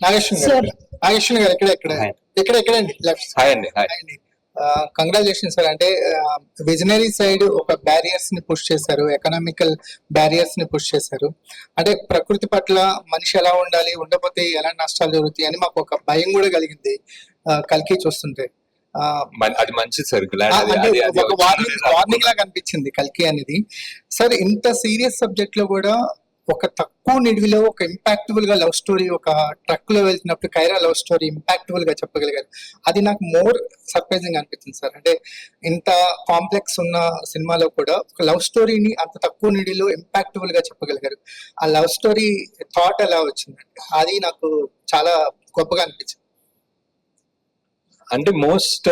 నాగేశ్వర గారు సార్ నాగేశ్వర గారు హాయ్ ఎక్కడండి లెఫ్ట్ హాయ్ అండి హాయ్. అండి. Congratulation sir. అంటే విజనరీ సైడ్ ఒక బ్యారియర్స్ ని పుష్ చేశారు, ఎకనామికల్ బ్యారియర్స్ ని పుష్ చేశారు. అంటే ప్రకృతి పట్ల మనిషి ఎలా ఉండాలి, ఉండకపోతే ఎలా నష్టాలు జరుగుతాయి అని మాకు ఒక భయం కూడా కలిగింది కల్కి చూస్తుంటే. ఆ, అది మంచిది సార్. అంటే ఒక వార్నింగ్ లాగా అనిపించింది కల్కి అనేది. సార్ ఇంత సీరియస్ సబ్జెక్ట్ లో కూడా ఒక తక్కువ నిడివిలో ఒక ఇంపాక్టబుల్ గా లవ్ స్టోరీ, ఒక ట్రక్ లో వెళ్తున్నప్పుడు కైరా లవ్ స్టోరీ ఇంపాక్టబుల్ గా చెప్పగలిగారు. అది నాకు మోర్ సర్ప్రైజింగ్ అనిపించింది సార్. అంటే ఇంత కాంప్లెక్స్ ఉన్న సినిమాలో కూడా ఒక లవ్ స్టోరీని అంత తక్కువ నిడిలో ఇంపాక్టబుల్ గా చెప్పగలిగారు. ఆ లవ్ స్టోరీ థాట్ ఎలా వచ్చిందంటే అది నాకు చాలా గొప్పగా అనిపించింది. అంటే మోస్ట్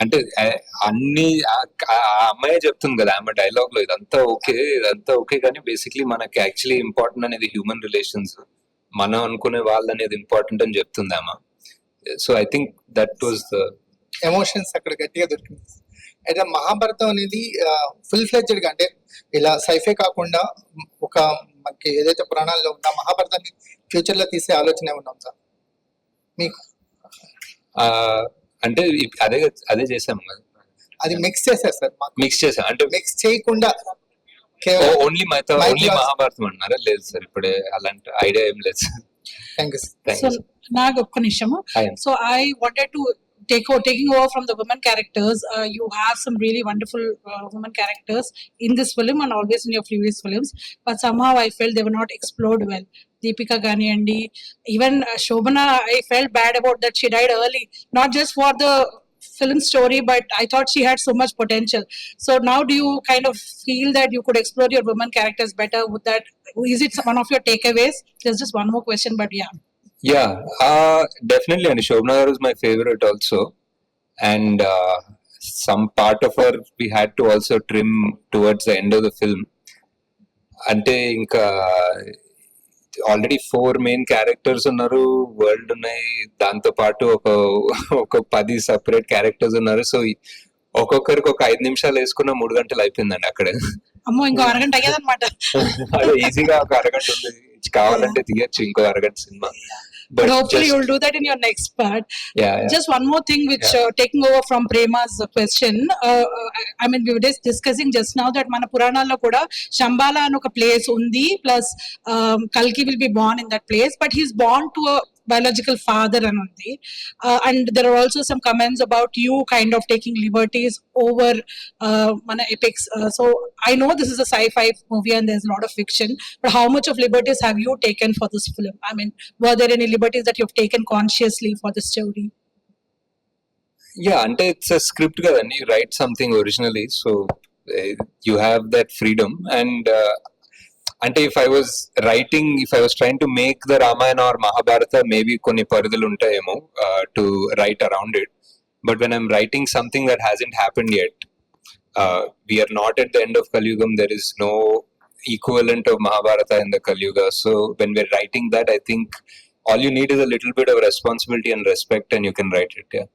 అంటే అన్ని ఆ అమ్మాయి చెప్తుంది కదా ఆమె డైలాగ్ లో, ఇదంతా ఓకే కానీ బేసిక్లీ మనకి యాక్చువల్లీ ఇంపార్టెంట్ అనేది హ్యూమన్ రిలేషన్స్, మనం అనుకునే వాళ్ళు అనేది ఇంపార్టెంట్ అని చెప్తుంది ఆమె. So I think that was the emotions అక్కడ గట్టిగా దొరికింది. అయితే మహాభారతం అనేది ఫుల్ ఫ్లెడ్జెడ్ గా, అంటే ఇలా సైఫే కాకుండా ఒక మనకి ఏదైతే పురాణాల్లో ఉందో మహాభారతాన్ని ఫ్యూచర్ లో తీసే ఆలోచన ఏమన్నా ఉందా మీకు? అంటే అదే చేసాం కదా, అది మిక్స్ చేశారు సార్. మిక్స్ చేసాం అంటే మిక్స్ చేయకుండా ఓన్లీ మహాభారతం అన్నారా? లేదు సార్, ఇప్పుడే అలాంటి ఐడియా ఏం లేదు సార్. Thank you. సో నాకు ఒక్క నిమిషము. So I wanted to taking over from the women characters. You have some really wonderful women characters in this film and always in your previous films, but somehow I felt they were not explored well. Deepika Ganiyandi, even Shobana, I felt bad about that she died early, not just for the film story, but I thought she had so much potential. So now do you kind of feel that you could explore your women characters better with that? Is it one of your takeaways? There's just one more question, but yeah. Yeah, definitely. And Shobana was my favorite also. And some part of her we had to also trim towards the end of the film. అంటే ఇంకా already 4 main characters ఉన్నారు, world ఉన్నాయి, దాంతో పాటు ఒక 10 separate characters ఉన్నారు. So ఒక్కొక్కరికి ఒక 5 నిమిషాలు వేసుకున్న 3 గంటలు అయిపోయిందండి అక్కడ. అమ్మో, ఇంకో అరగంట అయ్యేదన్నమాట. అదే ఈజీగా ఒక అరగంట ఉంది, కావాలంటే తీయచ్చు ఇంకో అరగంట cinema. But hopefully you'll do that in your next part. Yeah. Just one more thing which taking over from Prema's question. I mean, we were just discussing just now that mana Puranalo kuda Shambhala anu oka place undi, plus Kalki will be born in that place, but he's born to a biological father anundi. And there are also some comments about you kind of taking liberties over mana epics. So I know this is a sci-fi movie and there's a lot of fiction, but how much of liberties have you taken for this film? I mean, were there any liberties that you've taken consciously for the story? Yeah, అంటే it's a script కదండి, you write something originally, so you have that freedom. And అంటే if I was trying to make the Ramayana or Mahabharata, maybe కొన్ని పరిధులు ఉంటాయేమో to write around it. But when I'm writing something that hasn't happened yet, we are not at the end of Kaliyugam, there is no equivalent of Mahabharata in the Kaliyuga. So when we're writing that, I think all you need is a little bit of responsibility and respect and you can write it. Yeah.